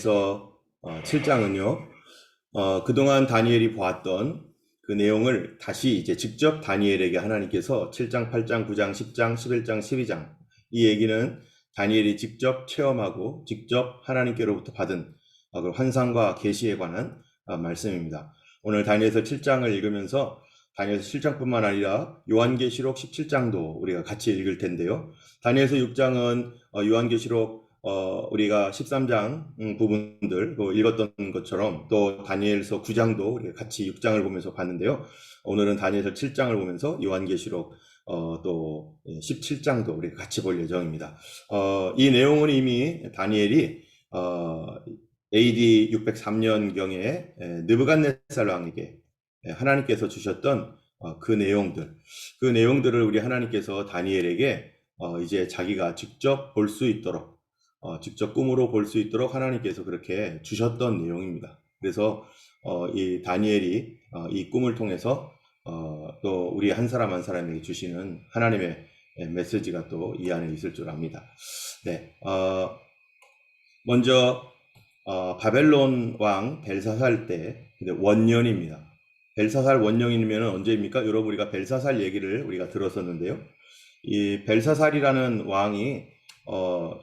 그래서 7장은요, 그동안 다니엘이 보았던 그 내용을 다시 이제 직접 다니엘에게 하나님께서 7장, 8장, 9장, 10장, 11장, 12장 이 얘기는 다니엘이 직접 체험하고 직접 하나님께로부터 받은 그 환상과 계시에 관한 말씀입니다. 오늘 다니엘서 7장을 읽으면서 다니엘서 7장뿐만 아니라 요한계시록 17장도 우리가 같이 읽을 텐데요. 다니엘서 6장은 요한계시록 우리가 13장 부분들 읽었던 것처럼 또 다니엘서 9장도 우리가 같이 6장을 보면서 봤는데요. 오늘은 다니엘서 7장을 보면서 요한계시록 또 17장도 우리가 같이 볼 예정입니다. 이 내용은 이미 다니엘이 AD 603년경에 느부갓네살 왕에게 하나님께서 주셨던 그 내용들을 우리 하나님께서 다니엘에게 이제 자기가 직접 볼 수 있도록 직접 꿈으로 볼 수 있도록 하나님께서 그렇게 주셨던 내용입니다. 그래서 이 다니엘이 이 꿈을 통해서 또 우리 한 사람 한 사람에게 주시는 하나님의 메시지가 또 이 안에 있을 줄 압니다. 네, 먼저 바벨론 왕 벨사살 때 원년입니다. 벨사살 원년이면 언제입니까? 여러분 우리가 벨사살 얘기를 우리가 들었었는데요. 이 벨사살이라는 왕이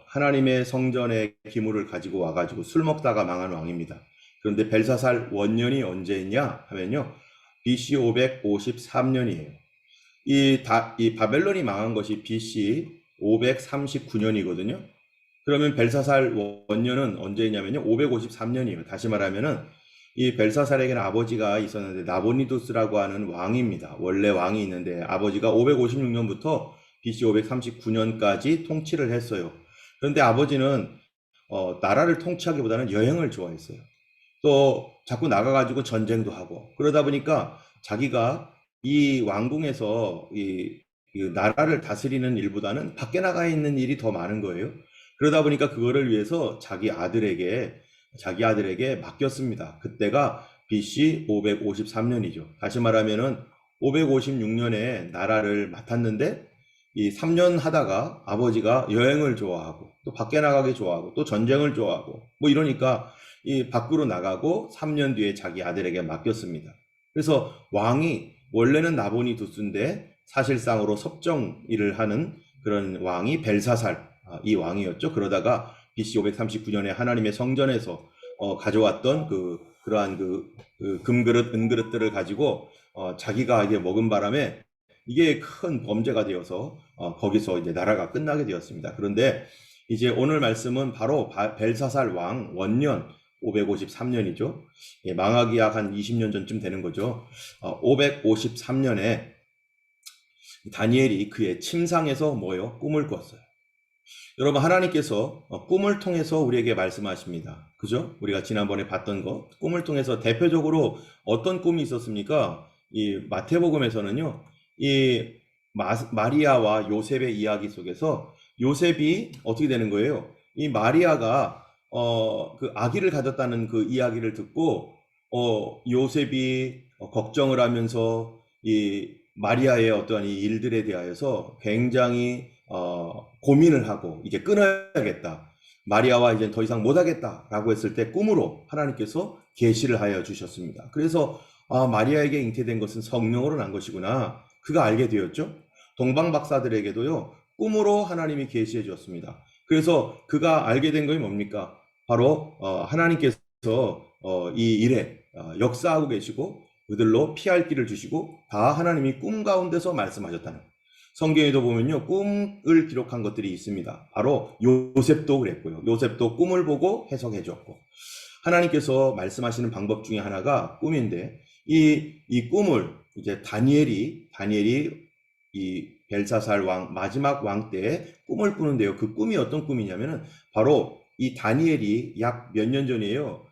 하나님의 성전의 기물을 가지고 와가지고 술 먹다가 망한 왕입니다. 그런데 벨사살 원년이 언제냐 하면요, BC 553년이에요. 이 바벨론이 망한 것이 BC 539년이거든요. 그러면 벨사살 원년은 언제냐면요, 553년이에요. 다시 말하면은 이 벨사살에게는 아버지가 있었는데 나보니두스라고 하는 왕입니다. 원래 왕이 있는데 아버지가 556년부터 BC 539년까지 통치를 했어요. 그런데 아버지는 나라를 통치하기보다는 여행을 좋아했어요. 또 자꾸 나가가지고 전쟁도 하고 그러다 보니까 자기가 이 왕궁에서 이 나라를 다스리는 일보다는 밖에 나가 있는 일이 더 많은 거예요. 그러다 보니까 그거를 위해서 자기 아들에게 맡겼습니다. 그때가 BC 553년이죠. 다시 말하면은 556년에 나라를 맡았는데 이 3년 하다가 아버지가 여행을 좋아하고 또 밖에 나가기 좋아하고 또 전쟁을 좋아하고 뭐 이러니까 이 밖으로 나가고 3년 뒤에 자기 아들에게 맡겼습니다. 그래서 왕이 원래는 나보니두스인데 사실상으로 섭정 일을 하는 그런 왕이 벨사살 이 왕이었죠. 그러다가 BC 539년에 하나님의 성전에서 가져왔던 그러한 금그릇, 은그릇들을 가지고 자기가 이게 먹은 바람에 이게 큰 범죄가 되어서 거기서 이제 나라가 끝나게 되었습니다. 그런데 이제 오늘 말씀은 바로 벨사살 왕 원년 553년이죠. 예, 망하기 약 한 20년 전쯤 되는 거죠. 553년에 다니엘이 그의 침상에서 뭐요? 꿈을 꿨어요. 여러분 하나님께서 꿈을 통해서 우리에게 말씀하십니다. 그죠? 우리가 지난번에 봤던 것 꿈을 통해서 대표적으로 어떤 꿈이 있었습니까? 이 마태복음에서는요. 이 마리아와 요셉의 이야기 속에서 요셉이 어떻게 되는 거예요? 이 마리아가 그 아기를 가졌다는 그 이야기를 듣고 요셉이 걱정을 하면서 이 마리아의 어떠한 이 일들에 대하여서 굉장히 고민을 하고 이제 끊어야겠다. 마리아와 이제 더 이상 못하겠다라고 했을 때 꿈으로 하나님께서 계시를 하여 주셨습니다. 그래서 마리아에게 잉태된 것은 성령으로 난 것이구나. 그가 알게 되었죠. 동방 박사들에게도요. 꿈으로 하나님이 계시해 주었습니다. 그래서 그가 알게 된 것이 뭡니까? 바로 하나님께서 이 일에 역사하고 계시고 그들로 피할 길을 주시고 다 하나님이 꿈 가운데서 말씀하셨다는 성경에도 보면요. 꿈을 기록한 것들이 있습니다. 바로 요셉도 그랬고요. 요셉도 꿈을 보고 해석해 줬고 하나님께서 말씀하시는 방법 중에 하나가 꿈인데 이 꿈을 이제 다니엘이 이 벨사살 왕 마지막 왕 때 꿈을 꾸는데요. 그 꿈이 어떤 꿈이냐면은 바로 이 다니엘이 약 몇 년 전이에요.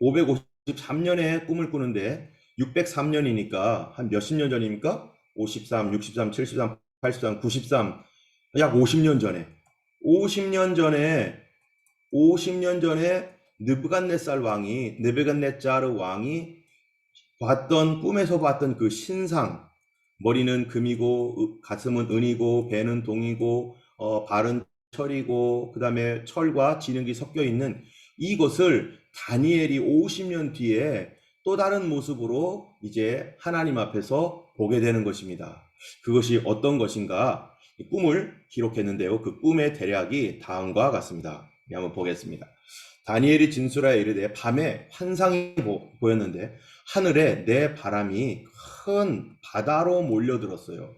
553년에 꿈을 꾸는데 603년이니까 한 몇십 년 전입니까? 53, 63, 73, 83, 93, 약 50년 전에 50년 전에 50년 전에 느부갓네자르 왕이 꿈에서 봤던 그 신상, 머리는 금이고 가슴은 은이고 배는 동이고 발은 철이고 그 다음에 철과 진흙이 섞여 있는 이것을 다니엘이 50년 뒤에 또 다른 모습으로 이제 하나님 앞에서 보게 되는 것입니다. 그것이 어떤 것인가? 꿈을 기록했는데요. 그 꿈의 대략이 다음과 같습니다. 한번 보겠습니다. 다니엘이 진술하여 이르되 밤에 환상이 보였는데 하늘에 내 바람이 큰 바다로 몰려들었어요.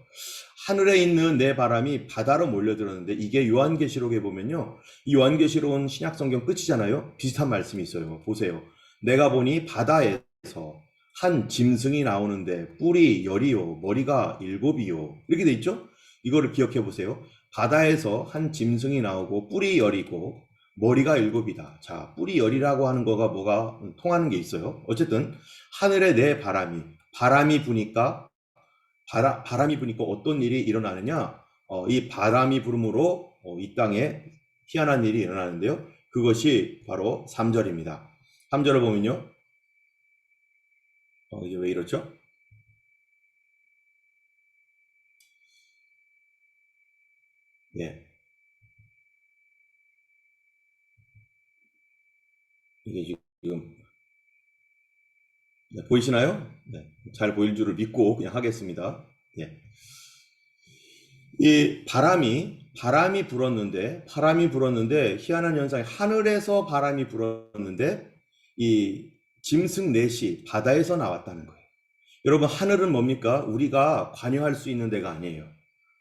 하늘에 있는 내 바람이 바다로 몰려들었는데 이게 요한계시록에 보면요. 이 요한계시록은 신약성경 끝이잖아요. 비슷한 말씀이 있어요. 보세요. 내가 보니 바다에서 한 짐승이 나오는데 뿔이 10이요 머리가 7이요 이렇게 돼 있죠. 이거를 기억해 보세요. 바다에서 한 짐승이 나오고 뿔이 10이고 머리가 7이다. 자, 뿔이 10이라고 하는 거가 뭐가 통하는 게 있어요. 어쨌든 하늘에 내 바람이 부니까 바람이 부니까 어떤 일이 일어나느냐? 이 바람이 불음으로 이 땅에 희한한 일이 일어나는데요. 그것이 바로 3절입니다. 3절을 보면요. 이게 왜 이렇죠? 예. 이게 지금 네, 보이시나요? 네. 잘 보일 줄을 믿고 그냥 하겠습니다. 예. 이 바람이 불었는데 희한한 현상이 하늘에서 바람이 불었는데 이 짐승 넷이 바다에서 나왔다는 거예요. 여러분 하늘은 뭡니까? 우리가 관여할 수 있는 데가 아니에요.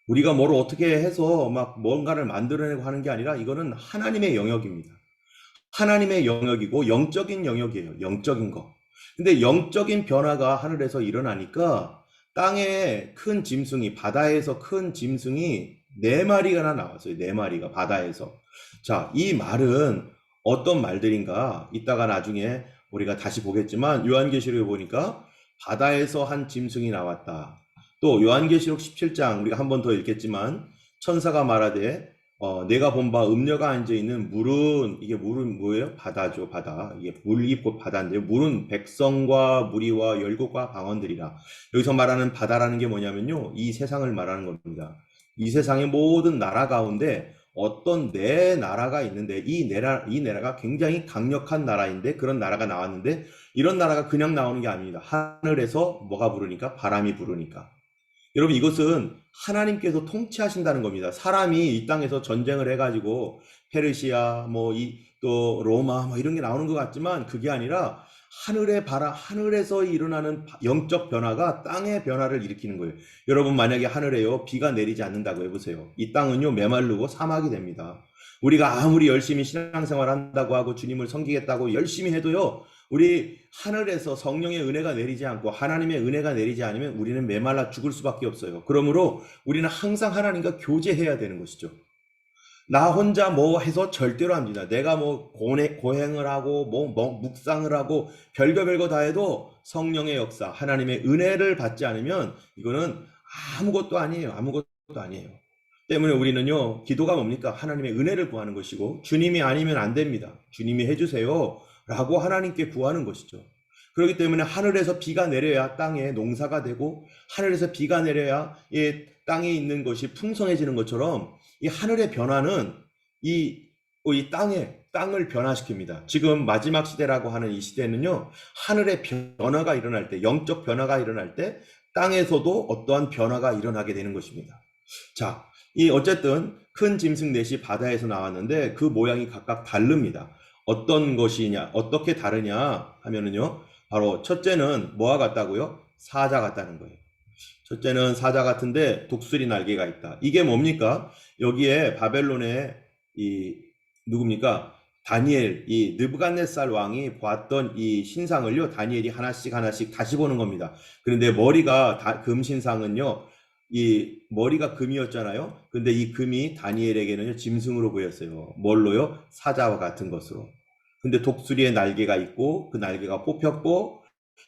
우리가 뭘 어떻게 해서 막 뭔가를 만들어내고 하는 게 아니라 이거는 하나님의 영역입니다. 하나님의 영역이고 영적인 영역이에요. 영적인 거. 근데 영적인 변화가 하늘에서 일어나니까 땅에 큰 짐승이 바다에서 큰 짐승이 네 마리가 나왔어요. 네 마리가 바다에서. 자, 이 말은 어떤 말들인가? 이따가 나중에 우리가 다시 보겠지만 요한계시록에 보니까 바다에서 한 짐승이 나왔다. 또 요한계시록 17장 우리가 한 번 더 읽겠지만 천사가 말하되 내가 본 바 음녀가 앉아있는 물은 이게 물은 뭐예요? 바다죠. 바다. 이게 물이 곧 바다인데요. 물은 백성과 무리와 열국과 방언들이라. 여기서 말하는 바다라는 게 뭐냐면요. 이 세상을 말하는 겁니다. 이 세상의 모든 나라 가운데 어떤 네 나라가 있는데 이 나라가 굉장히 강력한 나라인데 그런 나라가 나왔는데 이런 나라가 그냥 나오는 게 아닙니다. 하늘에서 뭐가 부르니까? 바람이 부르니까. 여러분 이것은 하나님께서 통치하신다는 겁니다. 사람이 이 땅에서 전쟁을 해가지고 페르시아 또 로마 이런 게 나오는 것 같지만 그게 아니라 하늘에서 일어나는 영적 변화가 땅의 변화를 일으키는 거예요. 여러분 만약에 하늘에요 비가 내리지 않는다고 해보세요. 이 땅은요 메말르고 사막이 됩니다. 우리가 아무리 열심히 신앙생활 한다고 하고 주님을 섬기겠다고 열심히 해도요 우리 하늘에서 성령의 은혜가 내리지 않고 하나님의 은혜가 내리지 않으면 우리는 메말라 죽을 수밖에 없어요. 그러므로 우리는 항상 하나님과 교제해야 되는 것이죠. 나 혼자 뭐 해서 절대로 안 됩니다. 내가 뭐 고행을 하고 묵상을 하고 별거 다 해도 성령의 역사, 하나님의 은혜를 받지 않으면 이거는 아무것도 아니에요. 아무것도 아니에요. 때문에 우리는요 기도가 뭡니까? 하나님의 은혜를 구하는 것이고 주님이 아니면 안 됩니다. 주님이 해주세요 라고 하나님께 구하는 것이죠. 그렇기 때문에 하늘에서 비가 내려야 땅에 농사가 되고 하늘에서 비가 내려야 이 땅에 있는 것이 풍성해지는 것처럼 이 하늘의 변화는 이 땅을 변화시킵니다. 지금 마지막 시대라고 하는 이 시대는요 하늘의 변화가 일어날 때 영적 변화가 일어날 때 땅에서도 어떠한 변화가 일어나게 되는 것입니다. 자, 어쨌든 큰 짐승 넷이 바다에서 나왔는데 그 모양이 각각 다릅니다. 어떤 것이냐, 어떻게 다르냐 하면은요, 바로 첫째는 뭐와 같다고요? 사자 같다는 거예요. 첫째는 사자 같은데 독수리 날개가 있다. 이게 뭡니까? 여기에 바벨론의 누굽니까? 다니엘, 이 느부갓네살 왕이 보았던 이 신상을요, 다니엘이 하나씩 다시 보는 겁니다. 그런데 머리가 금신상은요, 이 머리가 금이었잖아요. 근데 이 금이 다니엘에게는 짐승으로 보였어요. 뭘로요? 사자와 같은 것으로. 근데 독수리의 날개가 있고 그 날개가 뽑혔고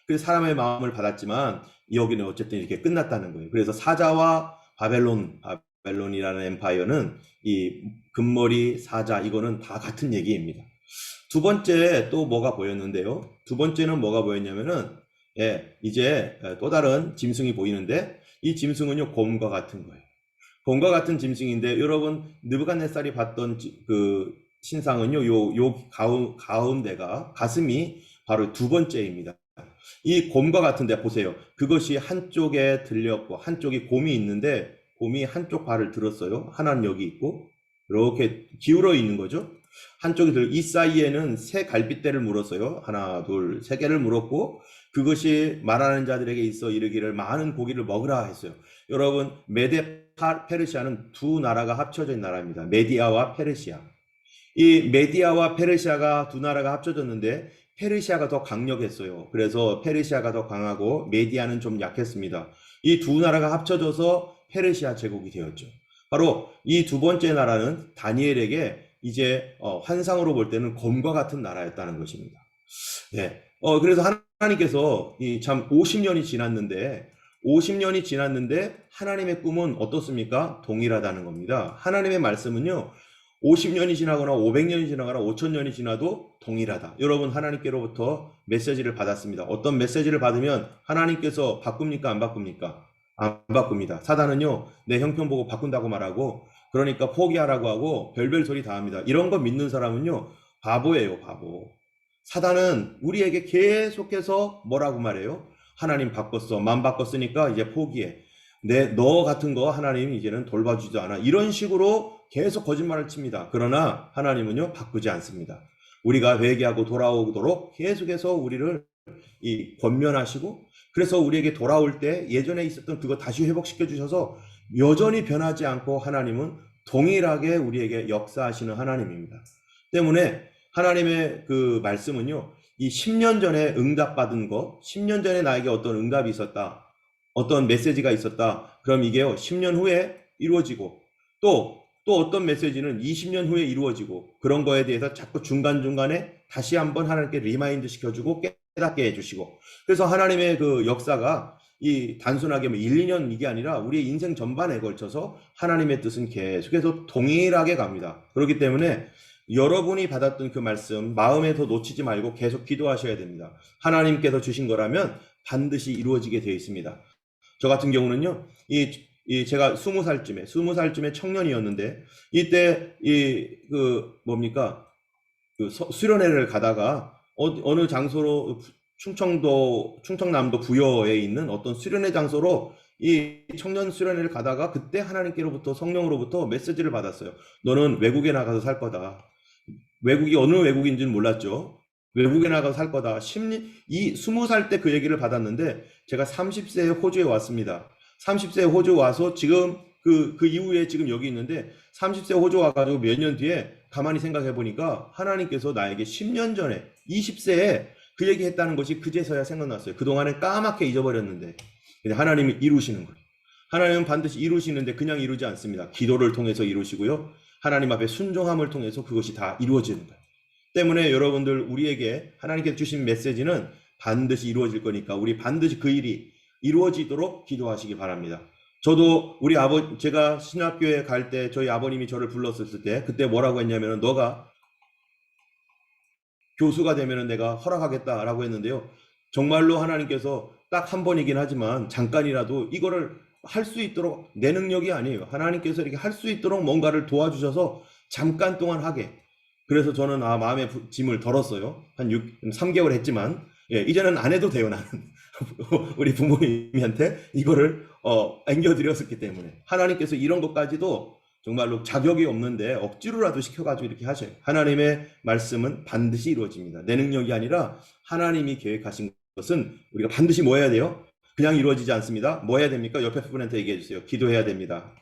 그 사람의 마음을 받았지만 여기는 어쨌든 이렇게 끝났다는 거예요. 그래서 사자와 바벨론이라는 엠파이어는 이 금머리 사자 이거는 다 같은 얘기입니다. 두 번째 또 뭐가 보였는데요. 두 번째는 뭐가 보였냐면은 이제 또 다른 짐승이 보이는데 이 짐승은요 곰과 같은 거예요. 곰과 같은 짐승인데 여러분 느부갓네살이 봤던 그 신상은요, 가운데가 가슴이 바로 두 번째입니다. 이 곰과 같은데 보세요. 그것이 한쪽에 들렸고 한쪽이 곰이 있는데 곰이 한쪽 발을 들었어요. 하나는 여기 있고 이렇게 기울어 있는 거죠. 이 사이에는 세 갈빗대를 물었어요. 하나, 둘, 세 개를 물었고 그것이 말하는 자들에게 있어 이르기를 많은 고기를 먹으라 했어요. 여러분, 페르시아는 두 나라가 합쳐져 있는 나라입니다. 메디아와 페르시아. 이 메디아와 페르시아가 두 나라가 합쳐졌는데 페르시아가 더 강력했어요. 그래서 페르시아가 더 강하고 메디아는 좀 약했습니다. 이 두 나라가 합쳐져서 페르시아 제국이 되었죠. 바로 이 두 번째 나라는 다니엘에게 이제 환상으로 볼 때는 곰과 같은 나라였다는 것입니다. 네. 그래서 하나님께서 참 50년이 지났는데 하나님의 꿈은 어떻습니까? 동일하다는 겁니다. 하나님의 말씀은요. 50년이 지나거나 500년이 지나거나 5000년이 지나도 동일하다. 여러분, 하나님께로부터 메시지를 받았습니다. 어떤 메시지를 받으면 하나님께서 바꿉니까? 안 바꿉니까? 안 바꿉니다. 사단은요, 내 형편 보고 바꾼다고 말하고, 그러니까 포기하라고 하고 별별 소리 다 합니다. 이런 거 믿는 사람은요, 바보예요, 바보. 사단은 우리에게 계속해서 뭐라고 말해요? 하나님 바꿨어. 맘 바꿨으니까 이제 포기해. 너 같은 거 하나님 이제는 돌봐주지도 않아. 이런 식으로 계속 거짓말을 칩니다. 그러나 하나님은요, 바꾸지 않습니다. 우리가 회개하고 돌아오도록 계속해서 우리를 권면하시고, 그래서 우리에게 돌아올 때 예전에 있었던 그거 다시 회복시켜 주셔서 여전히 변하지 않고 하나님은 동일하게 우리에게 역사하시는 하나님입니다. 때문에 하나님의 그 말씀은요, 이 10년 전에 응답받은 거, 10년 전에 나에게 어떤 응답이 있었다, 어떤 메시지가 있었다, 그럼 이게요, 10년 후에 이루어지고, 또 어떤 메시지는 20년 후에 이루어지고, 그런 거에 대해서 자꾸 중간중간에 다시 한번 하나님께 리마인드 시켜주고 깨닫게 해주시고, 그래서 하나님의 그 역사가 단순하게 1, 2년 이게 아니라 우리의 인생 전반에 걸쳐서 하나님의 뜻은 계속해서 동일하게 갑니다. 그렇기 때문에 여러분이 받았던 그 말씀 마음에서 놓치지 말고 계속 기도하셔야 됩니다. 하나님께서 주신 거라면 반드시 이루어지게 되어 있습니다. 저 같은 경우는요, 제가 20살쯤에 청년이었는데, 이때, 수련회를 가다가, 어느 장소로, 충청남도 부여에 있는 어떤 수련회 장소로 이 청년 수련회를 가다가 그때 하나님께로부터 성령으로부터 메시지를 받았어요. 너는 외국에 나가서 살 거다. 외국이 어느 외국인지는 몰랐죠. 외국에 나가서 살 거다. 20살 때 그 얘기를 받았는데 제가 30세에 호주에 왔습니다. 30세에 호주 와서 지금 그 이후에 지금 여기 있는데 30세 호주 와가지고 몇 년 뒤에 가만히 생각해 보니까 하나님께서 나에게 10년 전에 20세에 그 얘기 했다는 것이 그제서야 생각났어요. 그동안에 까맣게 잊어버렸는데 하나님이 이루시는 거예요. 하나님은 반드시 이루시는데 그냥 이루지 않습니다. 기도를 통해서 이루시고요. 하나님 앞에 순종함을 통해서 그것이 다 이루어지는 거예요. 때문에 여러분들 우리에게 하나님께서 주신 메시지는 반드시 이루어질 거니까 우리 반드시 그 일이 이루어지도록 기도하시기 바랍니다. 저도 제가 신학교에 갈 때 저희 아버님이 저를 불렀을 때 그때 뭐라고 했냐면은 너가 교수가 되면은 내가 허락하겠다라고 했는데요. 정말로 하나님께서 딱 한 번이긴 하지만 잠깐이라도 이거를 할 수 있도록 내 능력이 아니에요. 하나님께서 이렇게 할 수 있도록 뭔가를 도와주셔서 잠깐 동안 하게. 그래서 저는 마음의 짐을 덜었어요. 한 3개월 했지만 이제는 안 해도 돼요. 나는 우리 부모님한테 이거를 안겨드렸었기 때문에 하나님께서 이런 것까지도 정말로 자격이 없는데 억지로라도 시켜가지고 이렇게 하셔요. 하나님의 말씀은 반드시 이루어집니다. 내 능력이 아니라 하나님이 계획하신 것은 우리가 반드시 뭐 해야 돼요? 그냥 이루어지지 않습니다. 뭐 해야 됩니까? 옆에 분한테 얘기해 주세요. 기도해야 됩니다.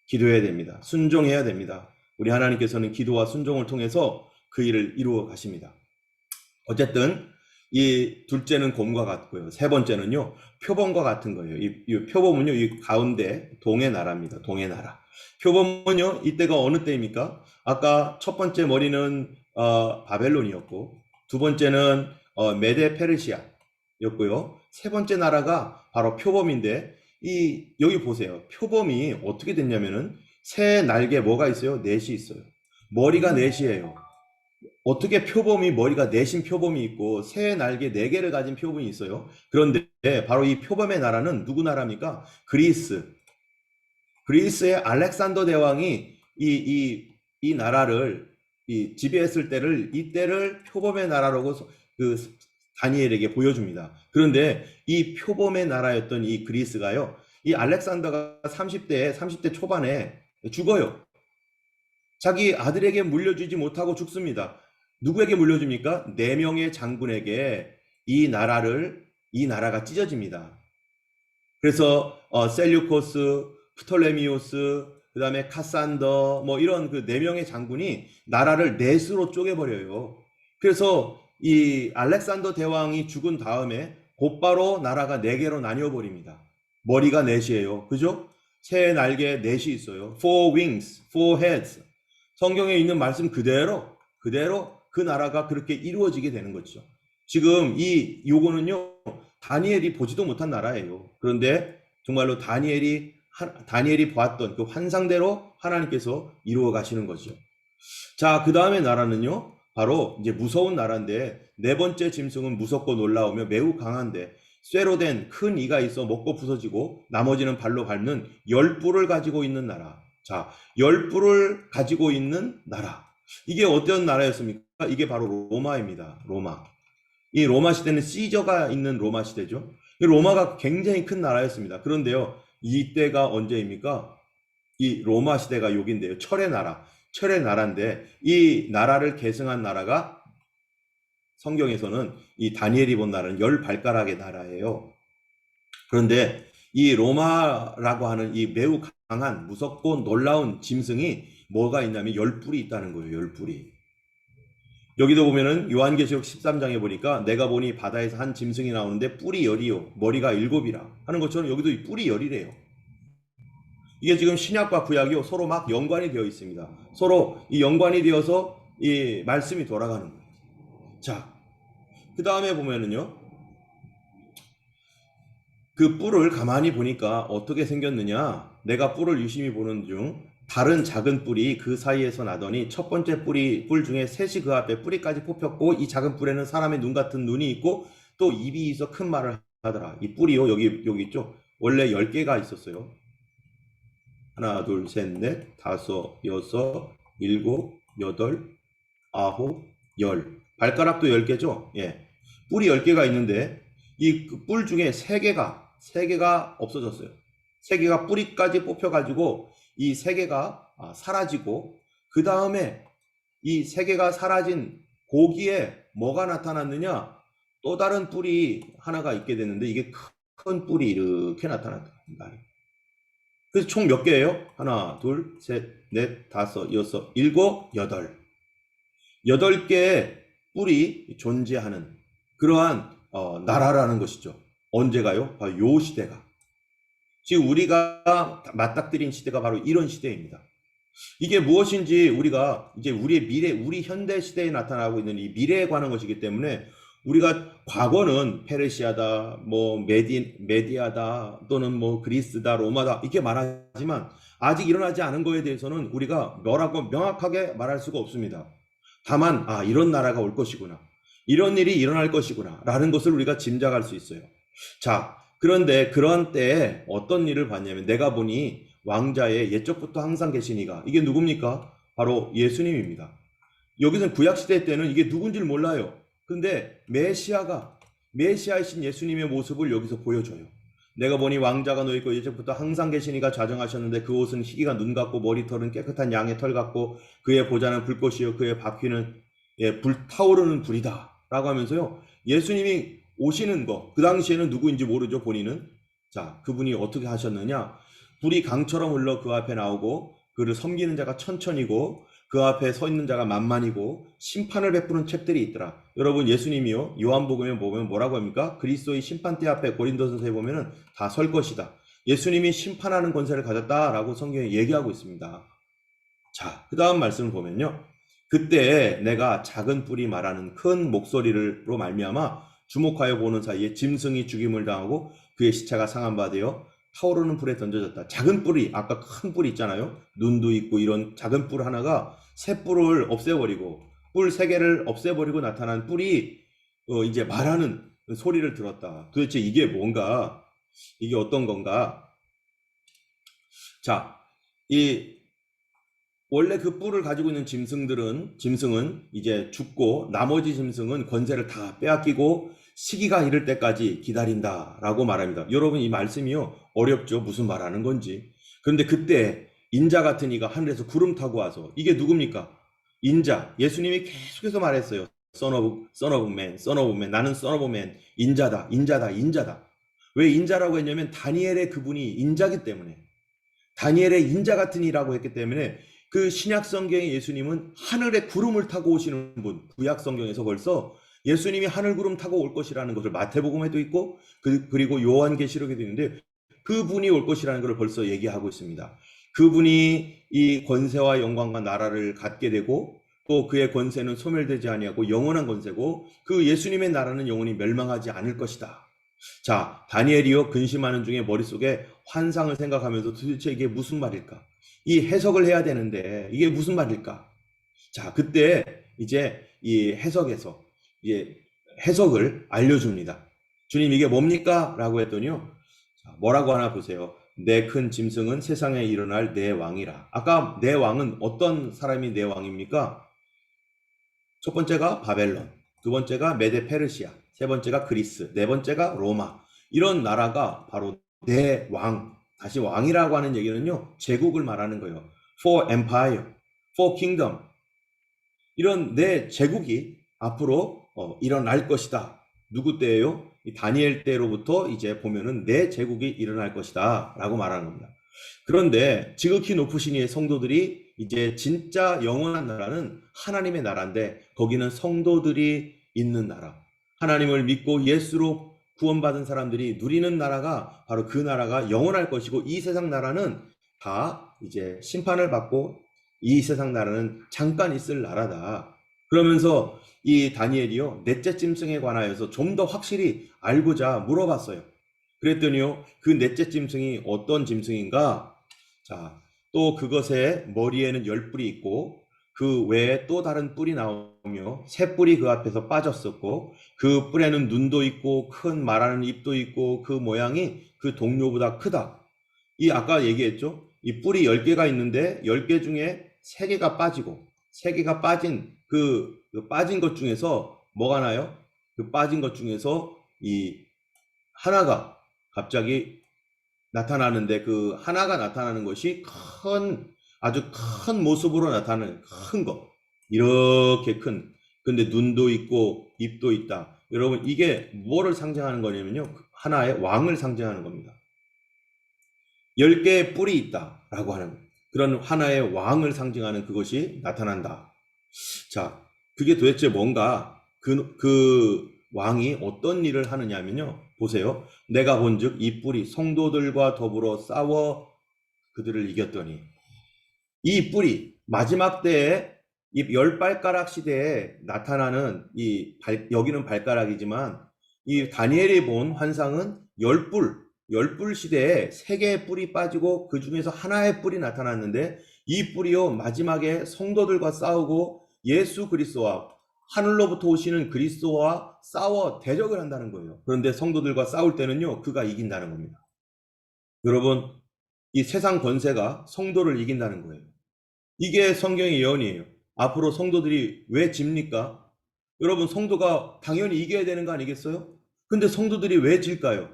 기도해야 됩니다. 순종해야 됩니다. 우리 하나님께서는 기도와 순종을 통해서 그 일을 이루어 가십니다. 어쨌든 이 둘째는 곰과 같고요. 세 번째는요, 표범과 같은 거예요. 이 표범은요, 이 가운데 동해 나라입니다. 동해 나라. 표범은요, 이때가 어느 때입니까? 아까 첫 번째 머리는 바벨론이었고, 두 번째는 메데 페르시아였고요. 세 번째 나라가 바로 표범인데, 여기 보세요. 표범이 어떻게 됐냐면은 새 날개 뭐가 있어요? 넷이 있어요. 머리가 넷이에요. 어떻게 표범이 머리가 넷인 표범이 있고 새 날개 4개를 가진 표범이 있어요. 그런데 바로 이 표범의 나라는 누구 나라입니까? 그리스의 알렉산더 대왕이 이 나라를 이 지배했을 때를 이때를 표범의 나라라고 그 다니엘에게 보여줍니다. 그런데 이 표범의 나라였던 이 그리스가요, 이 알렉산더가 30대 초반에 죽어요. 자기 아들에게 물려주지 못하고 죽습니다. 누구에게 물려줍니까? 네 명의 장군에게 이 나라가 찢어집니다. 그래서 셀류코스, 프톨레미오스, 그 다음에 카산더, 뭐 이런 그 네 명의 장군이 나라를 넷으로 쪼개버려요. 그래서 이 알렉산더 대왕이 죽은 다음에 곧바로 나라가 네 개로 나뉘어버립니다. 머리가 넷이에요. 그죠? 새 날개 넷이 있어요. Four wings, four heads. 성경에 있는 말씀 그대로 그 나라가 그렇게 이루어지게 되는 거죠. 지금 이 요거는요, 다니엘이 보지도 못한 나라예요. 그런데 정말로 다니엘이 보았던 그 환상대로 하나님께서 이루어 가시는 거죠. 자, 그 다음에 나라는요, 바로 이제 무서운 나라인데, 네 번째 짐승은 무섭고 놀라우며 매우 강한데, 쇠로 된 큰 이가 있어 먹고 부서지고 나머지는 발로 밟는 열 뿔을 가지고 있는 나라. 자, 열 뿔을 가지고 있는 나라. 이게 어떤 나라였습니까? 이게 바로 로마입니다. 로마. 이 로마 시대는 시저가 있는 로마 시대죠. 이 로마가 굉장히 큰 나라였습니다. 그런데요, 이때가 언제입니까? 이 로마 시대가 여기인데요. 철의 나라. 철의 나라인데 이 나라를 계승한 나라가 성경에서는 이 다니엘이 본 나라는 열 발가락의 나라예요. 그런데 이 로마라고 하는 이 매우 강한 무섭고 놀라운 짐승이 뭐가 있냐면 열 뿔이 있다는 거예요. 열 뿔이. 여기도 보면은 요한계시록 13장에 보니까 내가 보니 바다에서 한 짐승이 나오는데 뿔이 열이요 머리가 일곱이라 하는 것처럼 여기도 이 뿔이 열이래요. 이게 지금 신약과 구약이 서로 막 연관이 되어 있습니다. 서로 이 연관이 되어서 이 말씀이 돌아가는 거예요. 자, 그 다음에 보면은요, 그 뿔을 가만히 보니까 어떻게 생겼느냐, 내가 뿔을 유심히 보는 중 다른 작은 뿔이 그 사이에서 나더니 첫 번째 뿔 중에 셋이 그 앞에 뿌리까지 뽑혔고 이 작은 뿔에는 사람의 눈 같은 눈이 있고 또 입이 있어 큰 말을 하더라. 이 뿔이요, 여기 있죠. 원래 10개가 있었어요. 하나, 둘, 셋, 넷, 다섯, 여섯, 일곱, 여덟, 아홉, 열. 발가락도 10개죠? 예. 뿔이 10개가 있는데 이 뿔 중에 3개가 없어졌어요. 3개가 뿌리까지 뽑혀가지고 이 3개가 사라지고 그 다음에 이 3개가 사라진 고기에 뭐가 나타났느냐? 또 다른 뿔이 하나가 있게 됐는데 이게 큰 뿔이 이렇게 나타났다. 그래서 총 몇 개예요? 하나, 둘, 셋, 넷, 다섯, 여섯, 일곱, 여덟. 8개의 뿔이 존재하는 그러한 나라라는 것이죠. 언제가요? 바로 요 시대가. 지금 우리가 맞닥뜨린 시대가 바로 이런 시대입니다. 이게 무엇인지 우리가 이제 우리의 미래, 우리 현대 시대에 나타나고 있는 이 미래에 관한 것이기 때문에 우리가 과거는 페르시아다, 뭐 메디아다, 또는 뭐 그리스다, 로마다 이렇게 말하지만 아직 일어나지 않은 거에 대해서는 우리가 뭐라고 명확하게 말할 수가 없습니다. 다만 이런 나라가 올 것이구나, 이런 일이 일어날 것이구나 라는 것을 우리가 짐작할 수 있어요. 자, 그런데 그런 때에 어떤 일을 봤냐면 내가 보니 왕자의 옛적부터 항상 계시니가, 이게 누굽니까? 바로 예수님입니다. 여기서는 구약시대 때는 이게 누군지를 몰라요. 근데 메시아이신 예수님의 모습을 여기서 보여줘요. 내가 보니 왕자가 놓여 있고 예적부터 항상 계시니가 좌정하셨는데 그 옷은 희기가 눈 같고 머리털은 깨끗한 양의 털 같고 그의 보좌는 불꽃이요 그의 바퀴는 불타오르는 불이다 라고 하면서요, 예수님이 오시는 거, 그 당시에는 누구인지 모르죠, 본인은. 자, 그분이 어떻게 하셨느냐? 불이 강처럼 흘러 그 앞에 나오고 그를 섬기는 자가 천천이고 그 앞에 서 있는 자가 만만이고 심판을 베푸는 책들이 있더라. 여러분, 예수님이요, 요한복음에 보면 뭐라고 합니까? 그리스도의 심판대 앞에 고린도서에 보면은 다 설 것이다. 예수님이 심판하는 권세를 가졌다라고 성경에 얘기하고 있습니다. 자, 그 다음 말씀을 보면요, 그때 내가 작은 뿔이 말하는 큰 목소리로 말미암아 주목하여 보는 사이에 짐승이 죽임을 당하고 그의 시체가 상한 바 되어 타오르는 불에 던져졌다. 작은 뿔이, 아까 큰 뿔이 있잖아요. 눈도 있고 이런 작은 뿔 하나가 새 뿔을 없애버리고 뿔 3개를 없애버리고 나타난 뿔이 이제 말하는 소리를 들었다. 도대체 이게 뭔가, 이게 어떤 건가? 자, 이 원래 그 뿔을 가지고 있는 짐승은 이제 죽고 나머지 짐승은 권세를 다 빼앗기고 시기가 이를 때까지 기다린다라고 말합니다. 여러분 이 말씀이요 어렵죠? 무슨 말하는 건지. 그런데 그때 인자 같은 이가 하늘에서 구름 타고 와서 이게 누굽니까? 인자. 예수님이 계속해서 말했어요. Son of man, son of man. 나는 son of man. 인자다, 인자다, 인자다. 왜 인자라고 했냐면 다니엘의 그분이 인자기 때문에. 다니엘의 인자 같은 이라고 했기 때문에 그 신약 성경의 예수님은 하늘에 구름을 타고 오시는 분. 구약 성경에서 벌써 예수님이 하늘 구름 타고 올 것이라는 것을 마태복음에도 있고 그리고 요한계시록에도 있는데 그분이 올 것이라는 것을 벌써 얘기하고 있습니다. 그분이 이 권세와 영광과 나라를 갖게 되고 또 그의 권세는 소멸되지 아니하고 영원한 권세고 그 예수님의 나라는 영원히 멸망하지 않을 것이다. 자, 다니엘이요 근심하는 중에 머릿속에 환상을 생각하면서 도대체 이게 무슨 말일까? 이 해석을 해야 되는데 이게 무슨 말일까? 자, 그때 이제 이 해석에서 이제 해석을 알려줍니다. 주님 이게 뭡니까? 라고 했더니요. 자, 뭐라고 하나 보세요. 내 큰 짐승은 세상에 일어날 내 왕이라. 아까 내 왕은 어떤 사람이 내 왕입니까? 첫 번째가 바벨론, 두 번째가 메데 페르시아, 세 번째가 그리스, 네 번째가 로마. 이런 나라가 바로 내 왕. 다시 왕이라고 하는 얘기는요. 제국을 말하는 거예요. For empire, for kingdom. 이런 내 제국이 앞으로 일어날 것이다. 누구 때예요? 이 다니엘 때로부터 이제 보면은 내 제국이 일어날 것이다 라고 말하는 겁니다. 그런데 지극히 높으신 이의 성도들이 이제 진짜 영원한 나라는 하나님의 나라인데 거기는 성도들이 있는 나라. 하나님을 믿고 예수로 구원받은 사람들이 누리는 나라가 바로 그 나라가 영원할 것이고 이 세상 나라는 다 이제 심판을 받고 이 세상 나라는 잠깐 있을 나라다. 그러면서 이 다니엘이요 넷째 짐승에 관하여서 좀 더 확실히 알고자 물어봤어요. 그랬더니요 그 넷째 짐승이 어떤 짐승인가? 자, 또 그것의 머리에는 10뿔이 있고 그 외에 또 다른 뿔이 나오며 새 뿔이 그 앞에서 빠졌었고 그 뿔에는 눈도 있고 큰 말하는 입도 있고 그 모양이 그 동료보다 크다. 이 아까 얘기했죠? 이 뿔이 10개가 있는데 10개 중에 3개가 빠지고 3개가 빠진 그 빠진 것 중에서 뭐가 나요? 그 빠진 것 중에서 이 하나가 갑자기 나타나는데 그 하나가 나타나는 것이 아주 큰 모습으로 나타나는 큰 거. 이렇게 큰. 근데 눈도 있고 입도 있다. 여러분 이게 뭐를 상징하는 거냐면요. 하나의 왕을 상징하는 겁니다. 10개의 뿔이 있다라고 하는 그런 하나의 왕을 상징하는 그것이 나타난다. 자, 그게 도대체 뭔가 그 왕이 어떤 일을 하느냐면요. 보세요. 내가 본즉 이 뿔이 성도들과 더불어 싸워 그들을 이겼더니 이 뿔이 마지막 때에 이 10발가락 시대에 나타나는 여기는 발가락이지만 이 다니엘이 본 환상은 10뿔 시대에 3개의 뿔이 빠지고 그 중에서 하나의 뿔이 나타났는데 이 뿔이요 마지막에 성도들과 싸우고 예수 그리스도와 하늘로부터 오시는 그리스도와 싸워 대적을 한다는 거예요. 그런데 성도들과 싸울 때는요 그가 이긴다는 겁니다. 여러분 이 세상 권세가 성도를 이긴다는 거예요. 이게 성경의 예언이에요. 앞으로 성도들이 왜 집니까? 여러분 성도가 당연히 이겨야 되는 거 아니겠어요? 근데 성도들이 왜 질까요?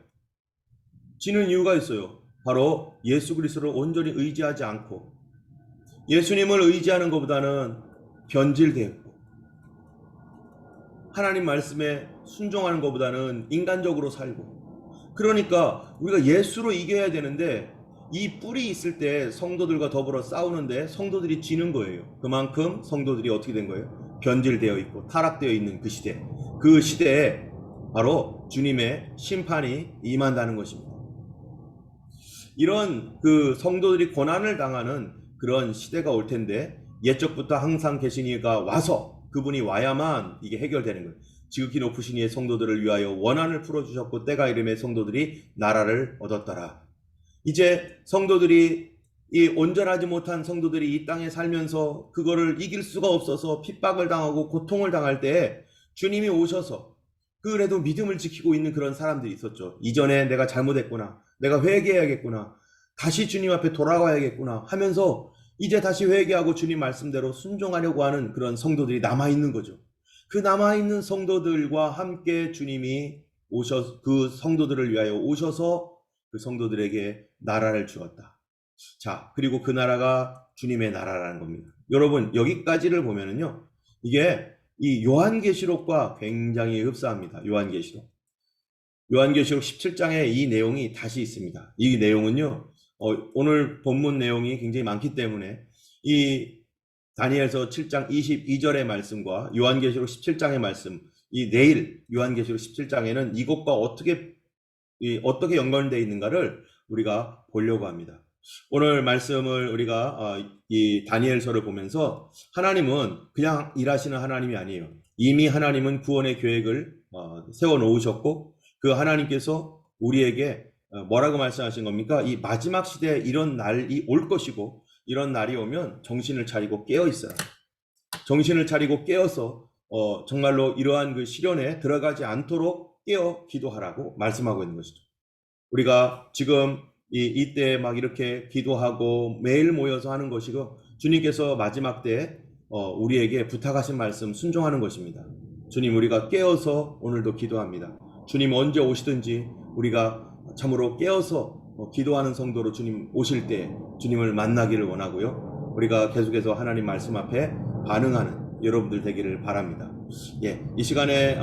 지는 이유가 있어요. 바로 예수 그리스도를 온전히 의지하지 않고 예수님을 의지하는 것보다는 변질되었고 하나님 말씀에 순종하는 것보다는 인간적으로 살고 그러니까 우리가 예수로 이겨야 되는데 이 뿔이 있을 때 성도들과 더불어 싸우는데 성도들이 지는 거예요. 그만큼 성도들이 어떻게 된 거예요? 변질되어 있고 타락되어 있는 그 시대에 바로 주님의 심판이 임한다는 것입니다. 이런 그 성도들이 고난을 당하는 그런 시대가 올 텐데 옛적부터 항상 계신 이가 와서 그분이 와야만 이게 해결되는 거예요. 지극히 높으신 이의 성도들을 위하여 원한을 풀어주셨고 때가 이름에 성도들이 나라를 얻었더라. 이제 성도들이 이 온전하지 못한 성도들이 이 땅에 살면서 그거를 이길 수가 없어서 핍박을 당하고 고통을 당할 때 주님이 오셔서 그래도 믿음을 지키고 있는 그런 사람들이 있었죠. 이전에 내가 잘못했구나. 내가 회개해야겠구나. 다시 주님 앞에 돌아가야겠구나 하면서 이제 다시 회개하고 주님 말씀대로 순종하려고 하는 그런 성도들이 남아있는 거죠. 그 남아있는 성도들과 함께 주님이 그 성도들을 위하여 오셔서 그 성도들에게 나라를 주었다. 자, 그리고 그 나라가 주님의 나라라는 겁니다. 여러분, 여기까지를 보면은요, 이게 이 요한계시록과 굉장히 흡사합니다. 요한계시록 17장에 이 내용이 다시 있습니다. 이 내용은요, 오늘 본문 내용이 굉장히 많기 때문에 이 다니엘서 7장 22절의 말씀과 요한계시록 17장의 말씀, 이 내일 요한계시록 17장에는 이것과 어떻게 연관되어 있는가를 우리가 보려고 합니다. 오늘 말씀을 우리가 이 다니엘서를 보면서 하나님은 그냥 일하시는 하나님이 아니에요. 이미 하나님은 구원의 계획을 세워놓으셨고 그 하나님께서 우리에게 뭐라고 말씀하신 겁니까? 이 마지막 시대에 이런 날이 올 것이고 이런 날이 오면 정신을 차리고 깨어 있어요. 정신을 차리고 깨어서 정말로 이러한 그 시련에 들어가지 않도록 깨어 기도하라고 말씀하고 있는 것이죠. 우리가 지금 이때 막 이렇게 기도하고 매일 모여서 하는 것이고 주님께서 마지막 때에 우리에게 부탁하신 말씀 순종하는 것입니다. 주님, 우리가 깨어서 오늘도 기도합니다. 주님 언제 오시든지 우리가 참으로 깨어서 기도하는 성도로 주님 오실 때 주님을 만나기를 원하고요. 우리가 계속해서 하나님 말씀 앞에 반응하는 여러분들 되기를 바랍니다. 이 시간에